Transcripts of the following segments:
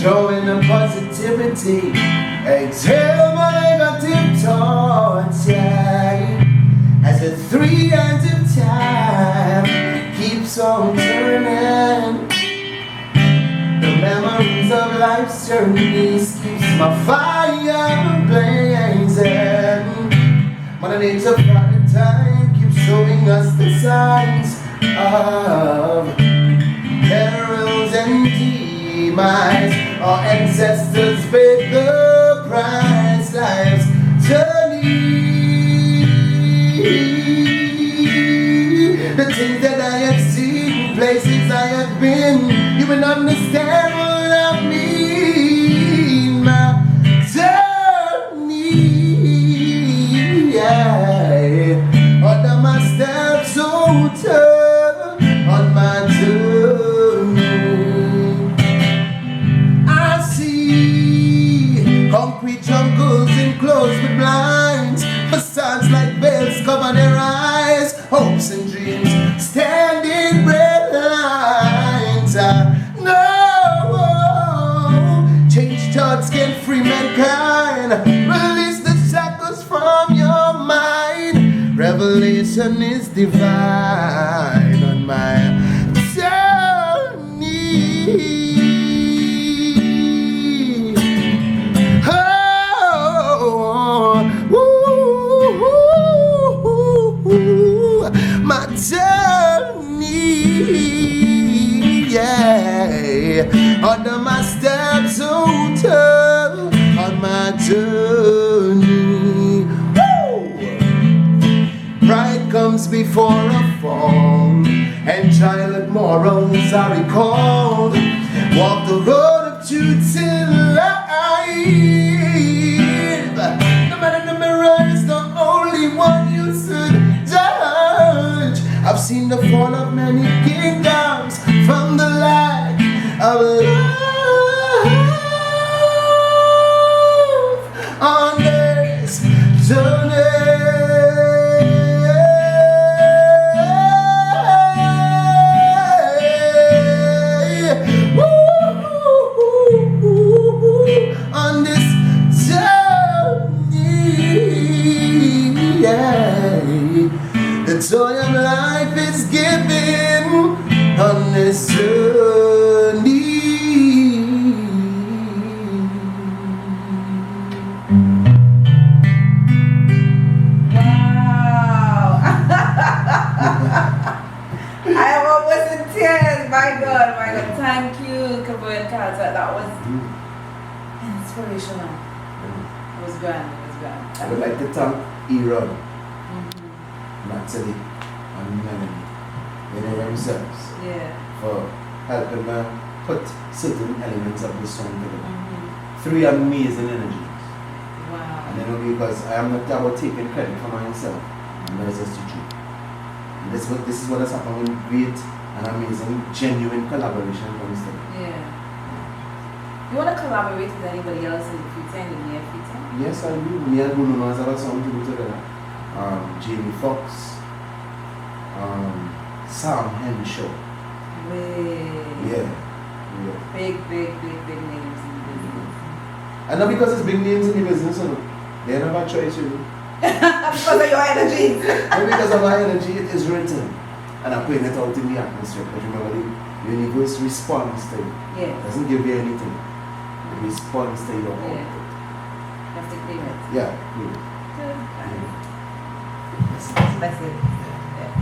Showing the positivity, exhale my negative thoughts, yeah. As the 3 hands of time keeps on turning, the memories of life's journeys keeps my fire blazing. Mother Nature Father Time keeps showing us the signs of perils and demise. Our ancestors paid the price, life's journey. The things that I have seen, places I have been, you will understand what I mean. My journey, yeah. Under my steps, so turn on my journey. I see concrete jungles enclosed with blinds, facades like veils cover their eyes, hopes and dreams stand in red lines. No, change thoughts can free mankind. Release the shackles from your mind. Revelation is divine on my journey. My journey, yeah. Under my steps, so turn on my journey. Woo! Pride comes before a fall, and childhood morals are recalled. Walk the road of truth in life. No matter the mirror is the only one you should judge. I've seen the fall of many kingdoms from the lack of love on this journey. On this journey, yeah. The joy of life is given on this journey. Wow! I am almost in tears. My God, my God. Thank you, Kervern-Chance. That was inspirational. It was grand. It was grand. I would like to thank Aaron, Natalie, and Melanie, themselves, Yeah. for helping me put certain elements of the song together. 3 amazing energies. Wow. And because I am not about taking credit for myself, and that's just the truth. And this is what has happened when great and amazing, genuine collaboration comes together. Yeah. You want to collaborate with anybody else in the future, in the near future? Yes, I do. Me and Bruno Mars have a song to do together. Jamie Foxx, Sam Henshaw. Yeah. Big names in the business. And not because it's big names in the business, you know. They have a choice, you know. Because of your energy. Not because of my energy, it is written. And I'm putting it out in the atmosphere. Because remember, the universe responds to you. Yeah. It doesn't give you anything. It responds to your output. You have to claim it. Yeah, good. Good. That's it. Yeah.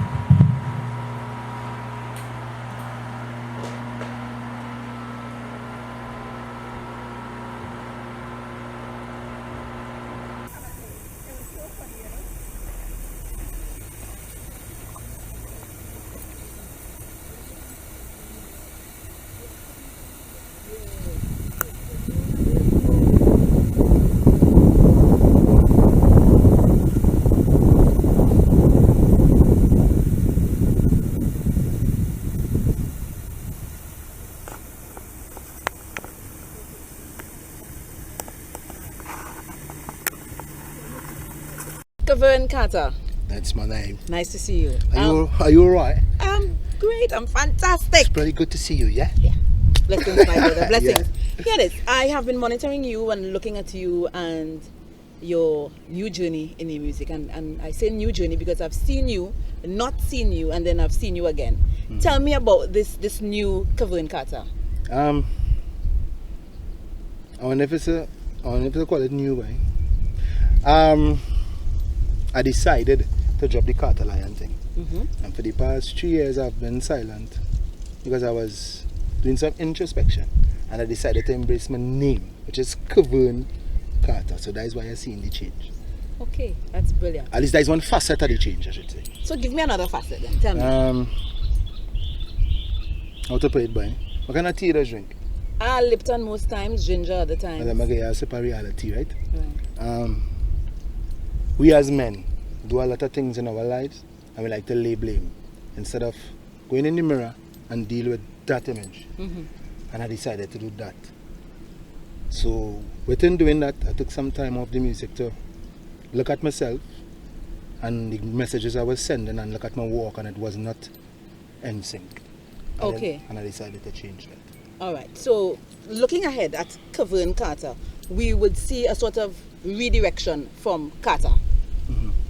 Kervern-Chance. That's my name. Nice to see you. Are you alright? I'm great. I'm fantastic. It's pretty good to see you, yeah? Yeah. Blessings, my brother. Blessings. Hear this. I have been monitoring you and looking at you and your new journey in the music. And I say new journey because I've seen you, not seen you, and then I've seen you again. Tell me about this new Kervern Carter. I wonder if it's call it new way. I decided to drop the Carter Lion thing. And for the past 3 years I've been silent because I was doing some introspection and I decided to embrace my name, which is Kervern Carter. So that is why you're seeing the change. Okay, that's brilliant. At least that is one facet of the change, I should say. So give me another facet then. Tell me. How to put it, boy? What kind of tea do you drink? Lipton most times, ginger other times. And then I get a separate reality, right? Right. We as men do a lot of things in our lives and we like to lay blame instead of going in the mirror and deal with that image. And I decided to do that. So within doing that, I took some time off the music to look at myself and the messages I was sending and look at my walk, and it was not in sync. Okay. And I decided to change that. All right. So looking ahead at Kervern Carter, we would see a sort of redirection from Carter.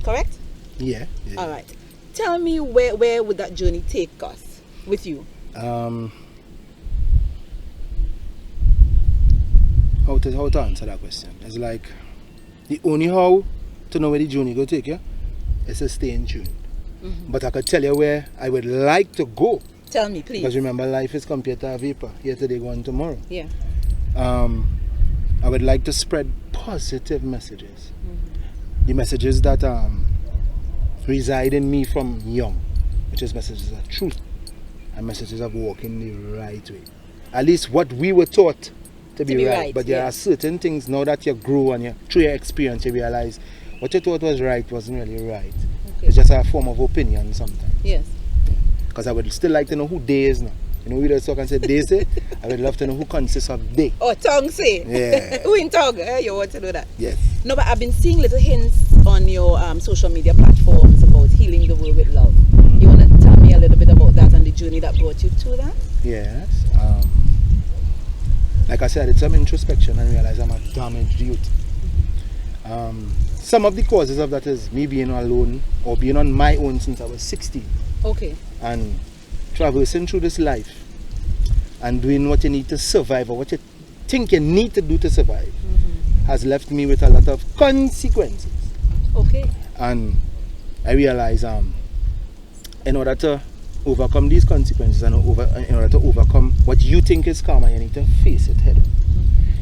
Correct? Yeah. All right. Tell me where would that journey take us with you? How to answer that question? It's like the only how to know where the journey go take you is to stay in tune. But I could tell you where I would like to go. Tell me, please. Because remember, life is compared to a vapor. Here today, gone tomorrow. Yeah. I would like to spread positive messages. The messages that reside in me from young, which is messages of truth and messages of walking the right way. At least what we were taught to be right. But there are certain things now that you grow and through your experience you realize what you thought was right wasn't really right. Okay. It's just a form of opinion sometimes. Yes. Because I would still like to know who they is now. You know, we just talk and say they say. I would love to know who consists of they. Oh, tongue say. Yeah. Who in tongue? You want to know that? Yes. No, but I've been seeing little hints on your social media platforms about healing the world with love. You want to tell me a little bit about that and the journey that brought you to that? Yes. Like I said, I did some introspection and realized I'm a damaged youth. Some of the causes of that is me being alone or being on my own since I was 16. Okay. And traversing through this life and doing what you need to survive or what you think you need to do to survive has left me with a lot of consequences. Okay. And I realize in order to overcome these consequences and in order to overcome what you think is karma, you need to face it head on.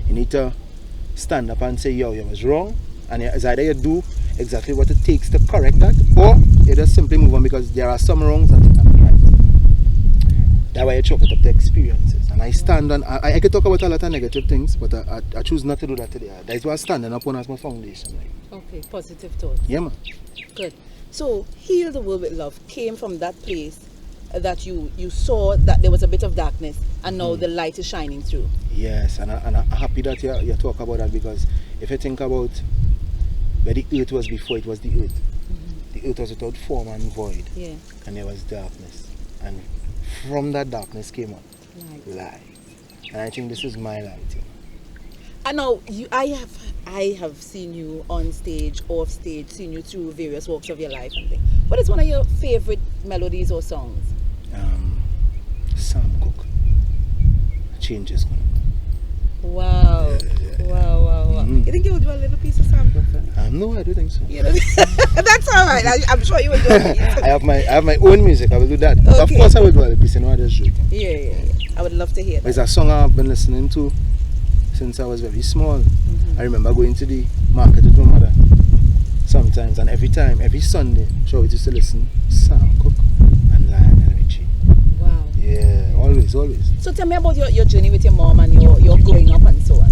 You need to stand up and say, yo, you was wrong, and it's either you do exactly what it takes to correct that, or you just simply move on because there are some wrongs that you can't right. That's why I chalk it up to experiences. And I stand on, I could talk about a lot of negative things, but I choose not to do that today. That's why I'm standing up on as my foundation. Like. Okay, positive thoughts. Yeah, man. Good. So, Heal the World with Love came from that place that you saw that there was a bit of darkness and now the light is shining through. Yes, and I'm happy that you talk about that, because if you think about where the earth was before it was the earth, the earth was without form and void, and there was darkness, and from that darkness came on light. And I think this is my light. You know? And now I have seen you on stage, off stage, seen you through various walks of your life and things. What is one of your favorite melodies or songs? Sam Cooke. Changes. Wow. Wow. You think you would do a little piece of Sam Cooke for me? No, I don't think so. That's all right. I'm sure you will do it. I have my own music. I will do that. Okay. Of course I will do a piece. I just joking. Yeah. I would love to hear that. It's a song I've been listening to since I was very small. I remember going to the market with my mother sometimes, and every Sunday, she always used to listen Sam Cooke and Lionel Richie. Wow. Yeah, always. So tell me about your journey with your mom and your growing up and so on.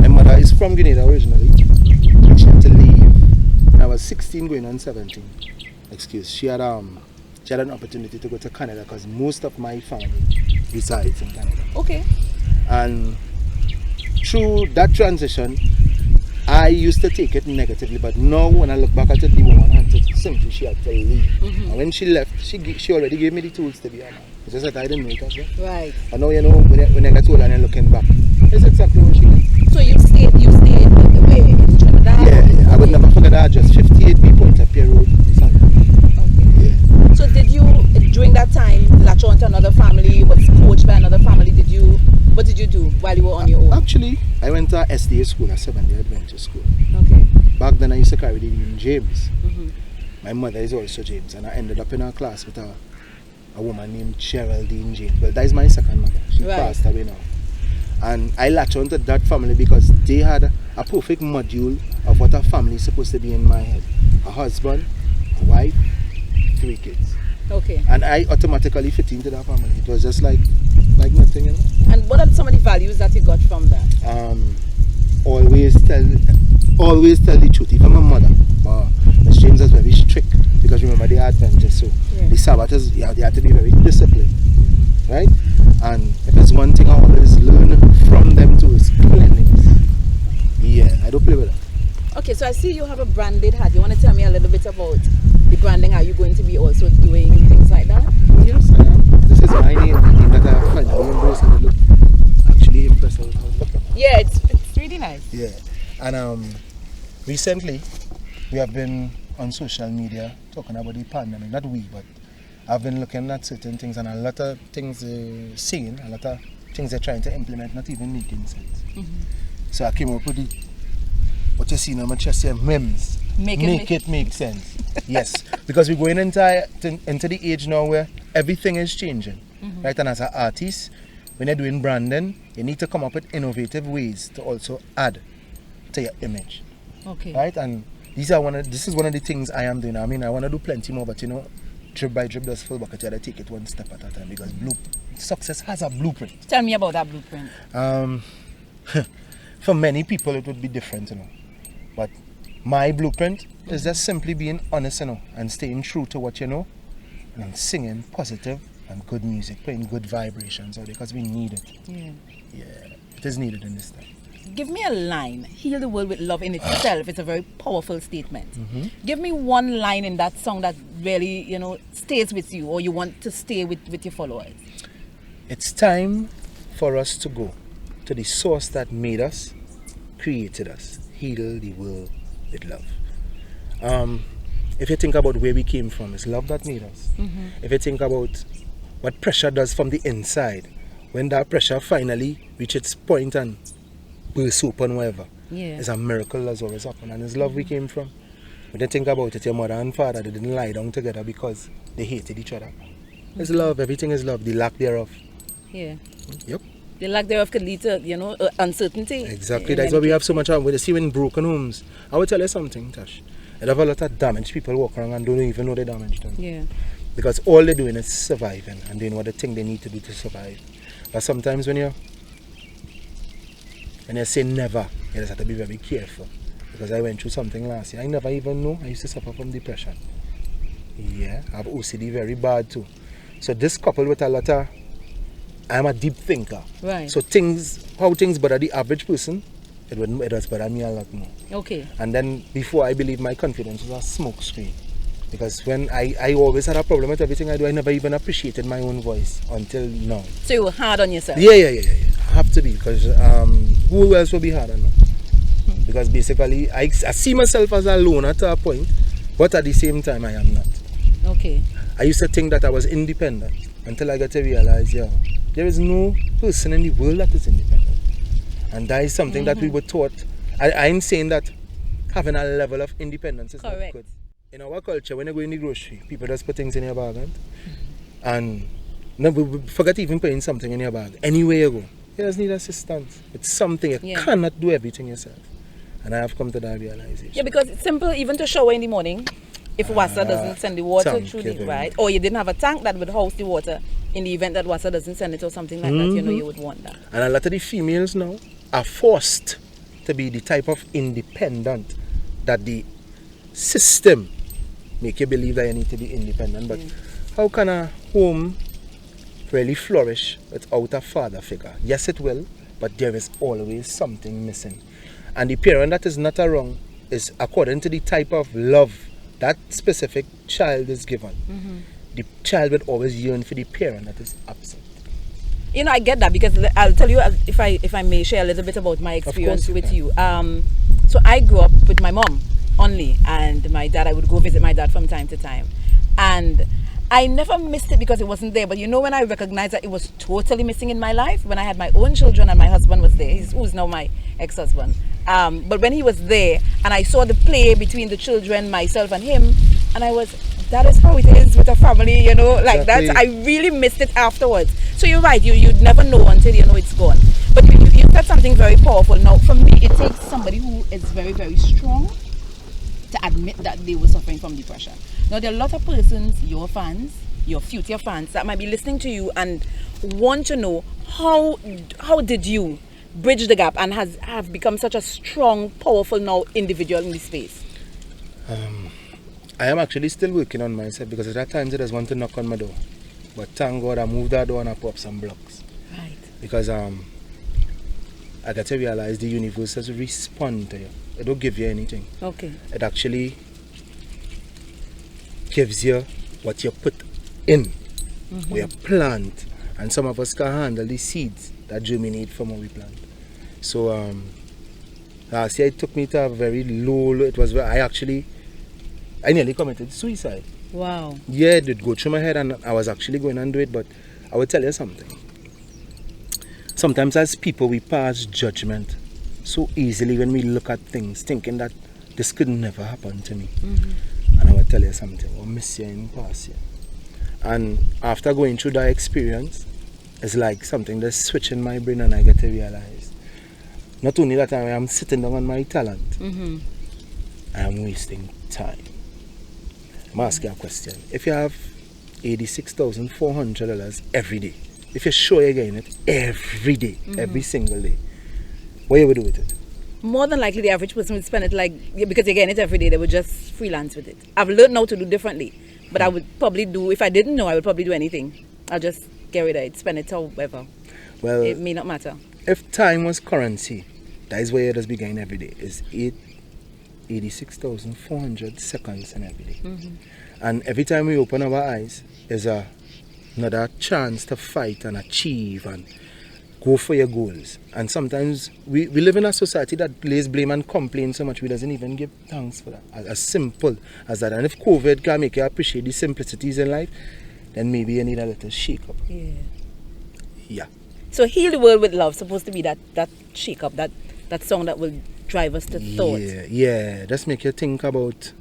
My mother is from Grenada originally. She had to leave when I was 16 going on 17. She had an opportunity to go to Canada because most of my family resides in Canada. Okay. And through that transition, I used to take it negatively, but now when I look back at it, the woman and I had to simply she had to leave. And when she left, she already gave me the tools to be a man. It's just that I didn't know it as well. Right. And now you know when I got older and looking back, it's exactly what she did. So you stayed where? In Trinidad? Yeah. I would never forget that address. 58 people on Tapia Road. Okay. Yeah. So did you, during that time, latch on to another family, was coached by another family? What did you do while you were on your own? Actually, I went to SDA school, a 7-day Adventist school. Okay. Back then I used to carry the name James. My mother is also James, and I ended up in a class with a woman named Geraldine James. Well, that is my second mother. She passed away now. And I latched on to that family because they had a perfect module of what a family is supposed to be in my head. A husband, a wife, 3 kids. Okay. And I automatically fit into that family. It was just like nothing, you know. And what are some of the values that you got from that? Always tell the truth. Even my mother, Miss James was very strict because remember they are Adventists, so the Sabbathers, they had to be very disciplined, right? And if there's one thing I always learn from them too is cleanliness. Yeah, I don't play with that. Okay, so I see you have a branded hat. You want to tell me a little bit about the branding? Are you going to be also doing things like that? Yes, I am. This is my name, the name that I finally embraced, and it look actually impressive. Yeah, it's really nice. Yeah, and recently we have been on social media talking about the pandemic. Not we, but I've been looking at certain things, and a lot of things they're seeing, a lot of things they're trying to implement, not even making sense. So I came up with what you see on my chest here, memes. Make it make sense. Yes, because we're going into the age now where everything is changing, right? And as an artist, when you're doing branding, you need to come up with innovative ways to also add to your image. Okay. Right? And this is one of the things I am doing. I mean, I want to do plenty more, but you know, drip by drip does full bucket. You gotta take it one step at a time because success has a blueprint. Tell me about that blueprint. For many people, it would be different, you know. But my blueprint is just simply being honest, you know, and staying true to what you know, and singing positive and good music, playing good vibrations out there because we need it. Yeah. Yeah, it is needed in this time. Give me a line. Heal the world with love in itself. It's a very powerful statement. Give me one line in that song that really, you know, stays with you or you want to stay with your followers. It's time for us to go to the source that made us, created us. Heal the world with love. If you think about where we came from, it's love that made us. If you think about what pressure does from the inside, when that pressure finally reaches its point and bursts open wherever, it's a miracle that's always happened. And it's love we came from. When you think about it, your mother and father, they didn't lie down together because they hated each other. It's love, everything is love, the lack thereof. Yeah. Yep. The lack thereof could lead to, you know, uncertainty. Exactly, that's why we have so much of. When you see in broken homes, I will tell you something, Tash. You have a lot of damaged people walk around and don't even know they're damaged. Yeah. Because all they're doing is surviving and doing what they think they need to do to survive. But sometimes when you say never, you just have to be very careful. Because I went through something last year. I never even know I used to suffer from depression. Yeah, I have OCD very bad too. So this coupled with a lot of, I'm a deep thinker. Right. So how things bother the average person, it does bother me a lot more. Okay. And then before I believe my confidence was a smoke screen. Because when I always had a problem with everything I do, I never even appreciated my own voice until now. So you were hard on yourself? Yeah. I have to be, because who else will be hard on me? Because basically I see myself as a loner to a point, but at the same time I am not. Okay. I used to think that I was independent until I got to realize, there is no person in the world that is independent. And that is something that we were taught. I'm saying that having a level of independence is not good. In our culture, when you go in the grocery, people just put things in your bag, and we forget even putting something in your bag. Anywhere you go, you just need assistance. It's something you cannot do everything yourself. And I have come to that realization. Yeah, because it's simple even to shower in the morning. If WASA doesn't send the water through the right, or you didn't have a tank that would house the water in the event that WASA doesn't send it or something like that, you know, you would want that. And a lot of the females now are forced to be the type of independent that the system make you believe that you need to be independent. But how can a home really flourish without a father figure? Yes, it will, but there is always something missing. And the parent that is not wrong is according to the type of love that specific child is given, the child would always yearn for the parent that is absent. You know, I get that, because I'll tell you, if I may share a little bit about my experience with you. So I grew up with my mom only, and my dad, I would go visit my dad from time to time. And I never missed it because it wasn't there. But you know, when I recognized that it was totally missing in my life, when I had my own children and my husband was there, who's now my ex-husband. But when he was there and I saw the play between the children, myself and him, and that is how it is with a family, you know, like that. I really missed it afterwards. So you're right, you'd never know until you know it's gone. But you said something very powerful. Now, for me, it takes somebody who is very, very strong to admit that they were suffering from depression. Now, there are a lot of persons, your fans, your future fans, that might be listening to you and want to know how did you bridge the gap and have become such a strong, powerful now individual in this space? I am actually still working on myself, because at times it does want to knock on my door. But thank God I moved that door and I put up some blocks. Right. Because I got to realize the universe doesn't respond to you. It don't give you anything. Okay. It actually gives you what you put in, what you plant. And some of us can handle the seeds that germinate from what we plant. So last year it took me to a very low, it was where I nearly committed suicide. Wow. Yeah, it did go through my head and I was actually going to do it, but I will tell you something. Sometimes as people we pass judgment so easily when we look at things, thinking that this could never happen to me. And I will tell you something, I miss you in past year. And after going through that experience, it's like something that's switching my brain, and I get to realize, not only that I am sitting down on my talent, I am wasting time. I'm asking you a question. If you have $86,400 every day, if you're sure you're getting it every day, every single day, what you would do with it? More than likely, the average person would spend it because you're getting it every day, they would just freelance with it. I've learned now to do differently, but I would probably do, if I didn't know, I would probably do anything. I'll just get rid of it, spend it however. Well, it may not matter. If time was currency, that is where it does be getting every day. It's 86,400 seconds in every day. And every time we open our eyes, is another chance to fight and achieve and go for your goals. And sometimes we live in a society that lays blame and complain so much we doesn't even give thanks for that. As simple as that. And if COVID can make you appreciate the simplicities in life, then maybe you need a little shake up. Yeah. So Heal the World with Love, supposed to be that shake up, that song that will drive us to thought. Yeah. Just make you think about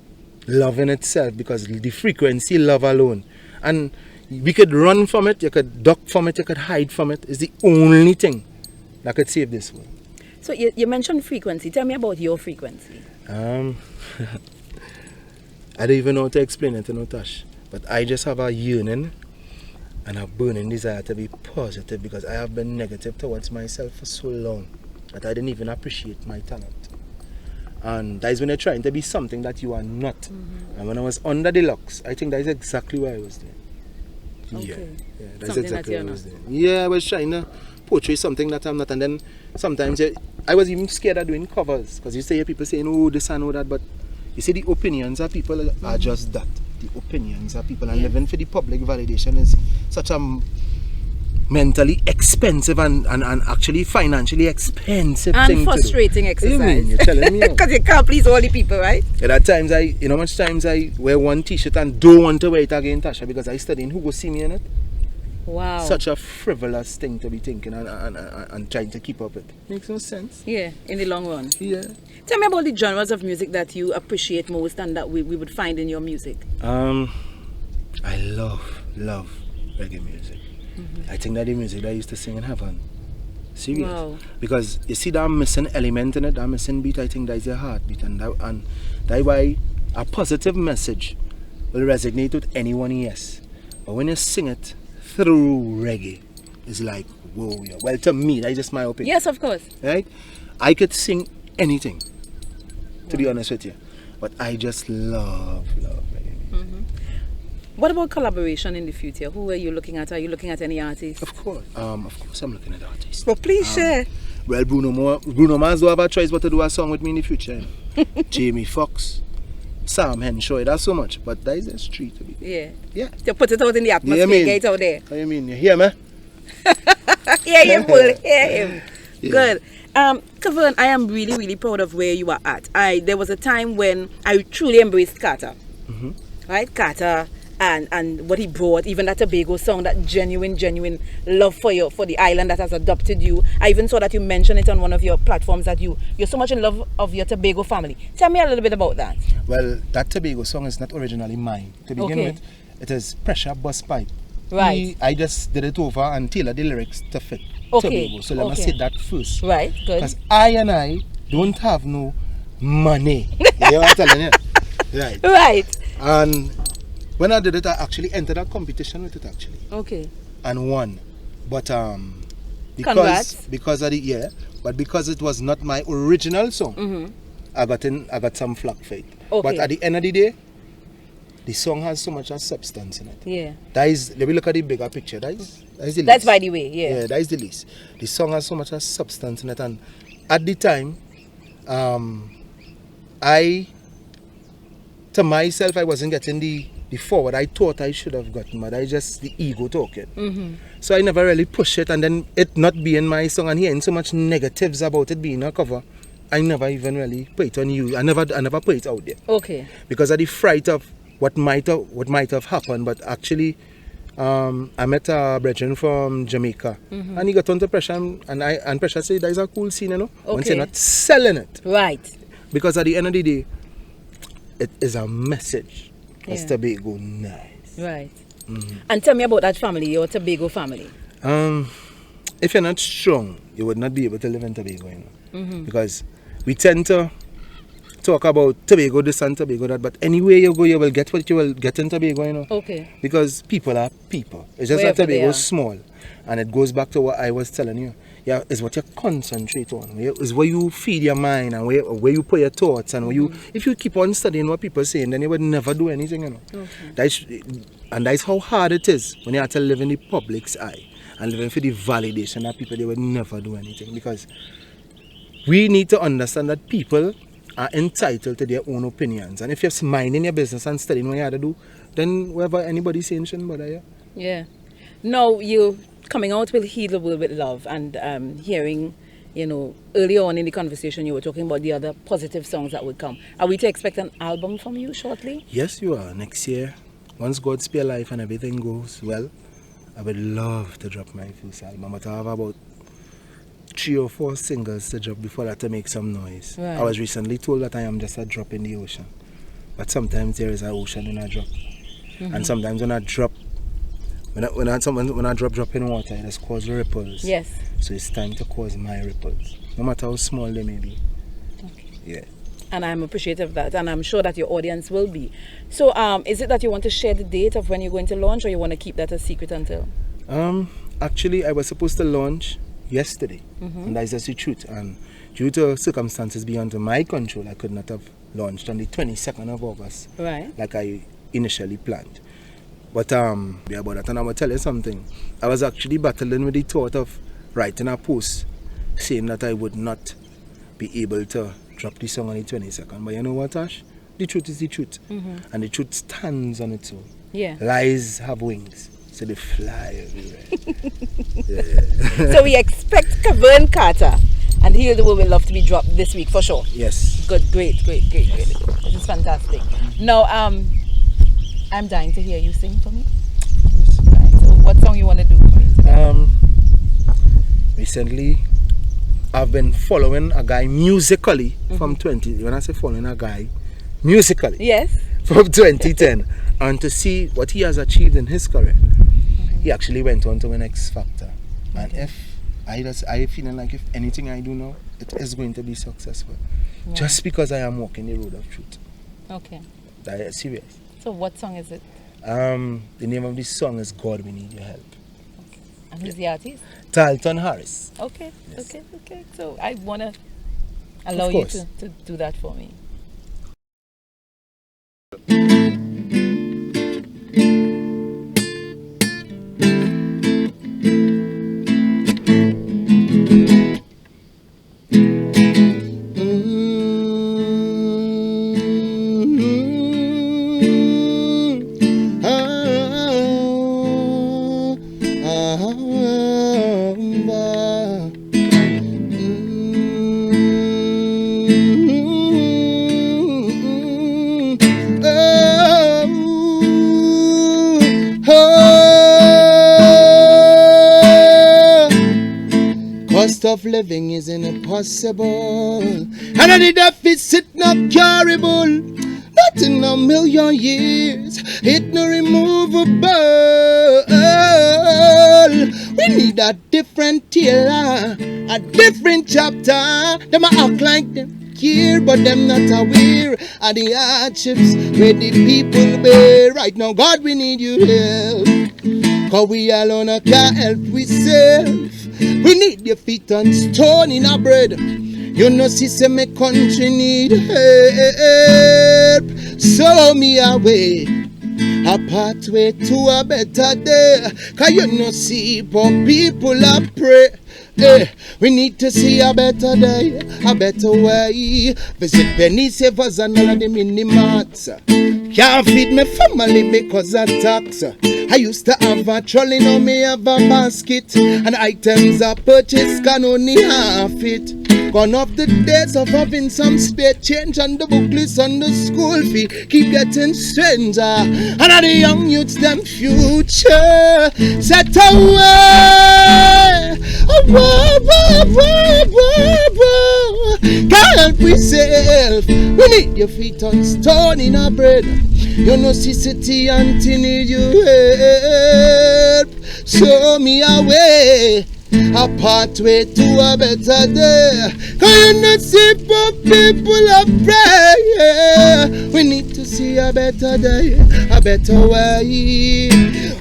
love in itself, because the frequency love alone. And we could run from it, you could duck from it, you could hide from it. It's the only thing that could save this world. So you mentioned frequency. Tell me about your frequency. I don't even know how to explain it to Natasha, but I just have a yearning and a burning desire to be positive, because I have been negative towards myself for so long that I didn't even appreciate my talent. And that is when you're trying to be something that you are not. And when I was under the locks, I think that is exactly why I was there. Okay. Yeah, that's exactly what I was doing. Yeah, I was trying to portray something that I'm not, and then sometimes I was even scared of doing covers, because you hear people saying, oh, this and all that, but you see the opinions of people are just that. The opinions of people, and living for the public validation is such a mentally expensive and actually financially expensive and thing frustrating to do. exercise. You're telling me? Because you can't please all the people, right? And at times much times I wear one t-shirt and don't want to wear it again, Tasha, because I studying who will see me in it. Wow. Such a frivolous thing to be thinking and trying to keep up with. Makes no sense. Yeah, in the long run. Yeah. Tell me about the genres of music that you appreciate most and that we would find in your music. I love reggae music. I think that the music that I used to sing in heaven. Serious. Wow. Because you see that missing element in it, that missing beat, I think that is your heartbeat. And that's why a positive message will resonate with anyone, yes. But when you sing it through reggae, it's like, whoa, yeah. Well, to me, that's just my opinion. Yes, of course. Right? I could sing anything, to be honest with you. But I just love reggae music. What about collaboration in the future? Who are you looking at? Are you looking at any artists? Of course I'm looking at artists. Well, please share. Well, Bruno Mars don't have a choice but to do a song with me in the future. Jamie Foxx, Sam Henshaw, that's so much, but that is a street to be. Yeah. Yeah. To put it out in the atmosphere, mean? get it out there. What do you mean? You hear me? Hear him, Bull. Hear him. Yeah. Good. Kervern, I am really, really proud of where you are at. There was a time when I truly embraced Carter. Right? Carter and what he brought, even that Tobago song, that genuine love for the island that has adopted you. I even saw that you mentioned it on one of your platforms that you're so much in love of your Tobago family. Tell me a little bit about that. Well, that Tobago song is not originally mine. To begin with, it is Pressure Bus Pipe. Right. I just did it over and tailored the lyrics to fit Tobago. So let me say that first. Right, good. Because I don't have no money. You know what I'm telling you? Right. Right. And when I did it, I actually entered a competition with it actually. Okay. And won. But Congrats. because of because it was not my original song, I got some flack for it. Okay. But at the end of the day, the song has so much substance in it. Yeah. That is, let me look at the bigger picture. That is the least. That's by the way, yeah. Yeah, that is the least. The song has so much substance in it, and at the time, to myself, I wasn't getting the forward I thought I should have gotten, but I just the ego talking. So I never really push it, and then it not being my song and hearing so much negatives about it being a cover, I never even really put it on you. I never put it out there. Okay. Because of the fright of what might have happened, but actually, I met a brethren from Jamaica, and he got under pressure, and pressure said that is a cool scene, you know. Okay. Once you're not selling it, Right. because at the end of the day, it is a message. It's Yeah. Tobago nice. Right. And tell me about that family, your Tobago family. If you're not strong, you would not be able to live in Tobago, you know. Because we tend to talk about Tobago this and Tobago that, but anywhere you go, you will get what you will get in Tobago, you know. Okay. Because people are people. It's just that Wherever they Tobago are. is small. And it goes back to what I was telling you. Yeah, it's what you concentrate on. It's where you feed your mind and where you put your thoughts. And where you, if you keep on studying what people are saying, then you would never do anything, you know. Okay. That's how hard it is when you have to live in the public's eye and living for the validation of people. They would never do anything, because we need to understand that people are entitled to their own opinions. And if you're minding your business and studying what you have to do, then whatever anybody's saying shouldn't bother you. Yeah. Now you coming out with Heal the World with Love, and hearing, you know, earlier on in the conversation you were talking about the other positive songs that would come. Are we to expect an album from you shortly? Yes, you are. Next year, once God spare life and everything goes well, I would love to drop my first album. But I have about 3 or 4 singles to drop before that to make some noise. Right. I was recently told that I am just a drop in the ocean. But sometimes there is an ocean in a drop. And sometimes when I drop, when I drop in water, it just causes ripples. Yes. So it's time to cause my ripples, no matter how small they may be. Okay. Yeah. And I'm appreciative of that, and I'm sure that your audience will be. So is it that you want to share the date of when you're going to launch, or you want to keep that a secret until? Actually, I was supposed to launch yesterday, and that's just the truth. And due to circumstances beyond my control, I could not have launched on the 22nd of August, Right. like I initially planned. But yeah, about that, and I will tell you something. I was actually battling with the thought of writing a post saying that I would not be able to drop the song on the 22nd. But you know what, Ash? The truth is the truth, and the truth stands on its own. Yeah. Lies have wings, so they fly everywhere. So we expect Kervern Carter and Heal the World with Love to be dropped this week for sure. Yes. Good, great. This is fantastic. Now, I'm dying to hear you sing for me. Right. So what song you want to do for me today? Recently, I've been following a guy musically from 20. When I say following a guy, musically. Yes. From 2010, and to see what he has achieved in his career. He actually went on to win X Factor, and if I feeling like if anything I do now, it is going to be successful, just because I am walking the road of truth. Okay. That is serious. So what song is it? The name of this song is God We Need Your Help. And who's the artist? Tarleton Harris. Okay. Yes. Okay. So I want to allow Of you course. to do that for me. Cost of living is impossible, and the deficit not curable. Not in a million years, it no removable. We need a different tale, a different chapter. Them a act like them care, but them not aware of the hardships where the people bear. Right now, God, we need your help, 'cause we alone can't help ourselves. We need your feet on stone in our bread. You know, see, my country need help. Show me a way, a pathway to a better day. 'Cause you know, see, poor people are pray. We need to see a better day, a better way. Visit Penny Savers and all of the mini-marts. Can't feed my family because of tax. I used to have a trolley, now me have a basket. And items I purchase can only half it. Gone off the days of having some spare change, and the booklets and the school fee keep getting stranger. And all the young youths, them future set away. Can't help myself. We need your feet on stone in our bread. You know, city auntie need your help. Show me a way, a pathway to a better day. 'Cause you know, see, poor people are praying. We need to see a better day, a better way.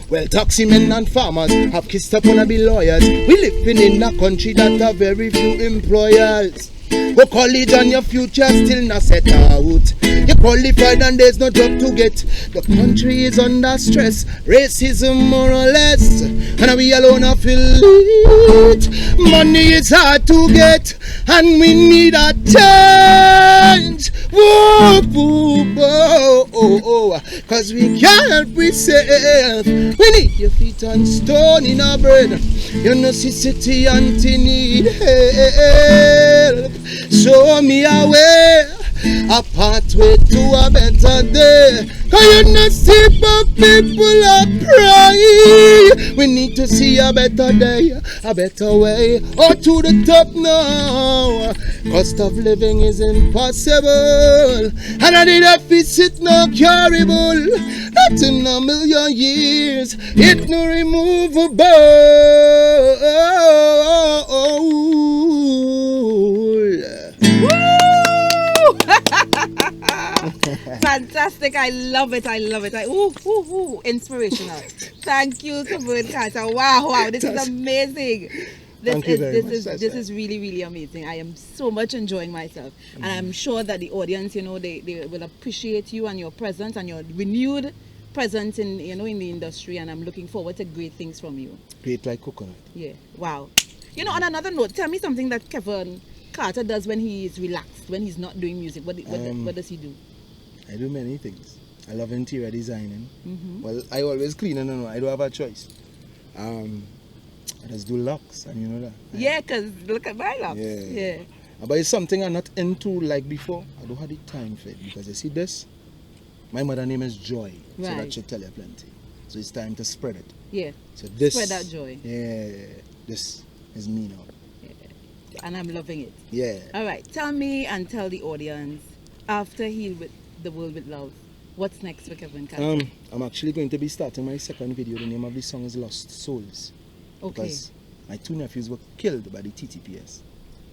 Well, taxi men and farmers have kissed up on a be lawyers. We living in a country that have very few employers. Go college and your future still not set out. You're qualified and there's no job to get. The country is under stress, racism more or less, and we alone are feel it. Money is hard to get, and we need a change. Whoa, whoa, whoa, oh, oh. 'Cause we can't help ourselves. We need your feet on stone in our bread. You know, city auntie need help. Show me a way, a pathway to a better day. 'Cause you know, see, but people are praying. We need to see a better day, a better way. Oh, to the top now. Cost of living is impossible, and the deficit not curable. Not in a million years, it no removable. Fantastic, I love it. Inspirational. Thank you, Kervern. Wow, this is amazing. This is really amazing. I am so much enjoying myself, and I'm sure that the audience, you know, they will appreciate you and your presence and your renewed presence in, you know, in the industry, and I'm looking forward to great things from you. Great like coconut. Yeah, wow. You know, on another note, tell me something that Kervern Carter does when he is relaxed, when he's not doing music. What does he do? I do many things. I love interior designing. Well, I always clean, I don't have a choice. I just do locks, and you know that. Yeah, because look at my locks. Yeah. But it's something I'm not into like before. I don't have the time for it, because you see this? My mother name is Joy, so that should tell you plenty. So it's time to spread it. Yeah. So this, spread that joy. Yeah, this is me now. Yeah. And I'm loving it. Yeah. All right, tell me and tell the audience, after Heal with the World with Love, what's next for Kervern Carter? I'm actually going to be starting my second video. The name of the song is Lost Souls. Okay. Because my two nephews were killed by the TTPS.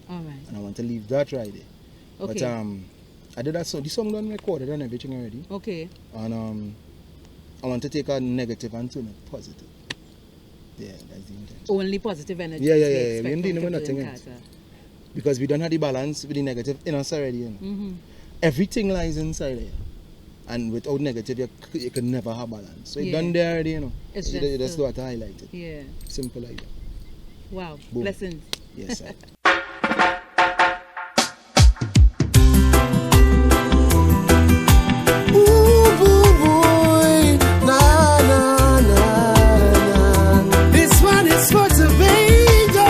All right. And I want to leave that right there. Okay. But I did that song. The song done recorded and everything already. Okay. And I want to take a negative and turn it positive. Yeah, that's the intention. Only positive energy. Yeah. We ain't dealing with nothing else. Because we don't have the balance with the negative in us already. You know? Everything lies inside there. And without negative, you can never have balance. So it's done there already, you know. It's you just got to highlight it. Yeah. Simple like that. Wow. Boom. Blessings. Yes, sir. This one is for Tobago.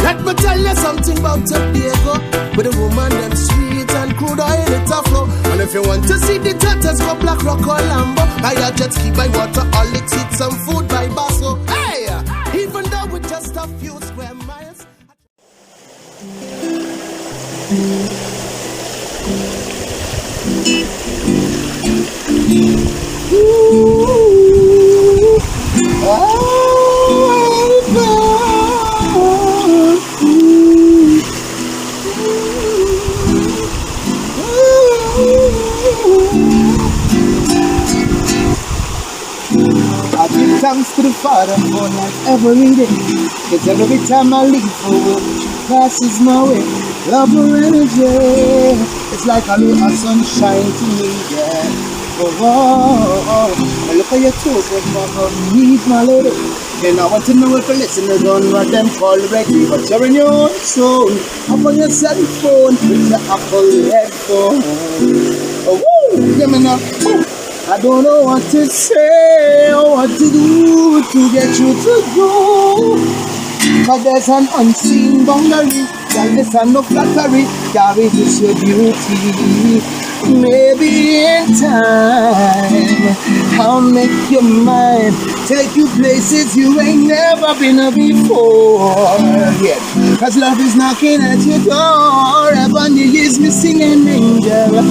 Let me tell you something about Tobago. With the woman them sweet and crude oil it a flow. And if you want to see the tatters, go Black Rock or Lambo. Buy a jet ski, buy water, all it eat some food by Basso. Hey, even though we just a few square miles. I give thanks to the Father for life every day. Cause every time I leave for work, she passes my way. Love her energy. It's like a little sunshine to me, yeah. Oh. I look at your toes and mama need my lady. And I want to know if you listen to done what them call ready. But you're in your own zone. Up on your cell phone with your Apple headphone. Oh, woo, give me now. I don't know what to say or what to do to get you to go. But there's an unseen boundary. Girl, this ain't no flattery. Carry this your beauty. Maybe in time I'll make you mine. Take you places you ain't never been before. Yeah. Cause love is knocking at your door. Ebony is missing an angel.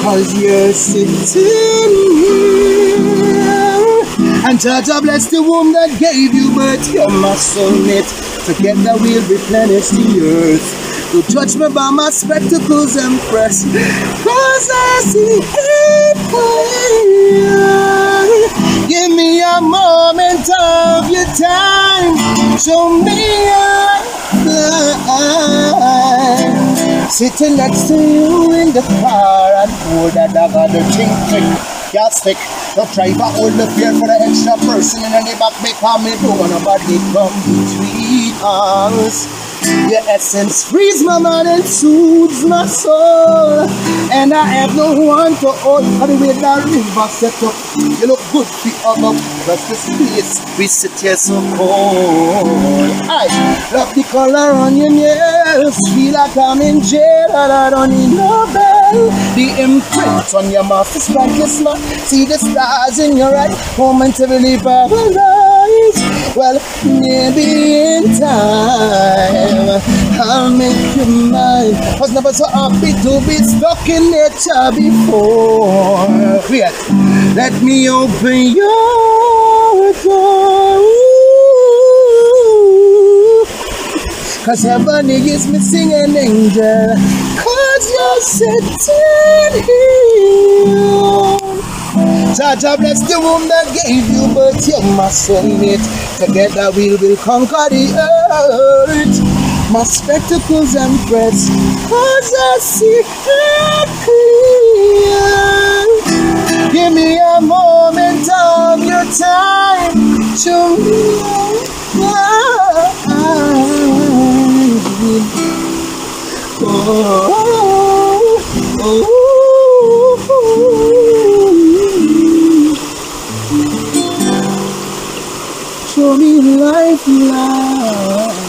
Cause you're sitting here. And Jaja bless the womb that gave you birth. You're my soulmate. Together we'll replenish the earth. You judge me by my spectacles and press. Cause I see it clear. Give me a moment of your time. Show me a line. Sitting next to you in the car and hold that dagger, the chink. Can't stick. Don't try to hold the fear for the extra person in the back because me don't want nobody come between us. Your essence frees my mind and soothes my soul. And I have no one to hold. By the way that river set up, you look good for other. Plus the space we sit here so cold. I love the color on your nails. Feel like I'm in jail and I don't need no bell. The imprint on your mouth is priceless, man. See the stars in your eyes, momentarily paralyzed. Well, maybe in time I'll make you mine. I was never so happy to be stuck in nature before. Wait, let me open your door. Cause heaven is missing an angel. Cause you're sitting here. Jaja bless the womb that gave you birth. You're my soulmate. Together we will conquer the earth. My spectacles and press. Cause I see it clear. Give me a moment of your time. Show me show me life, love.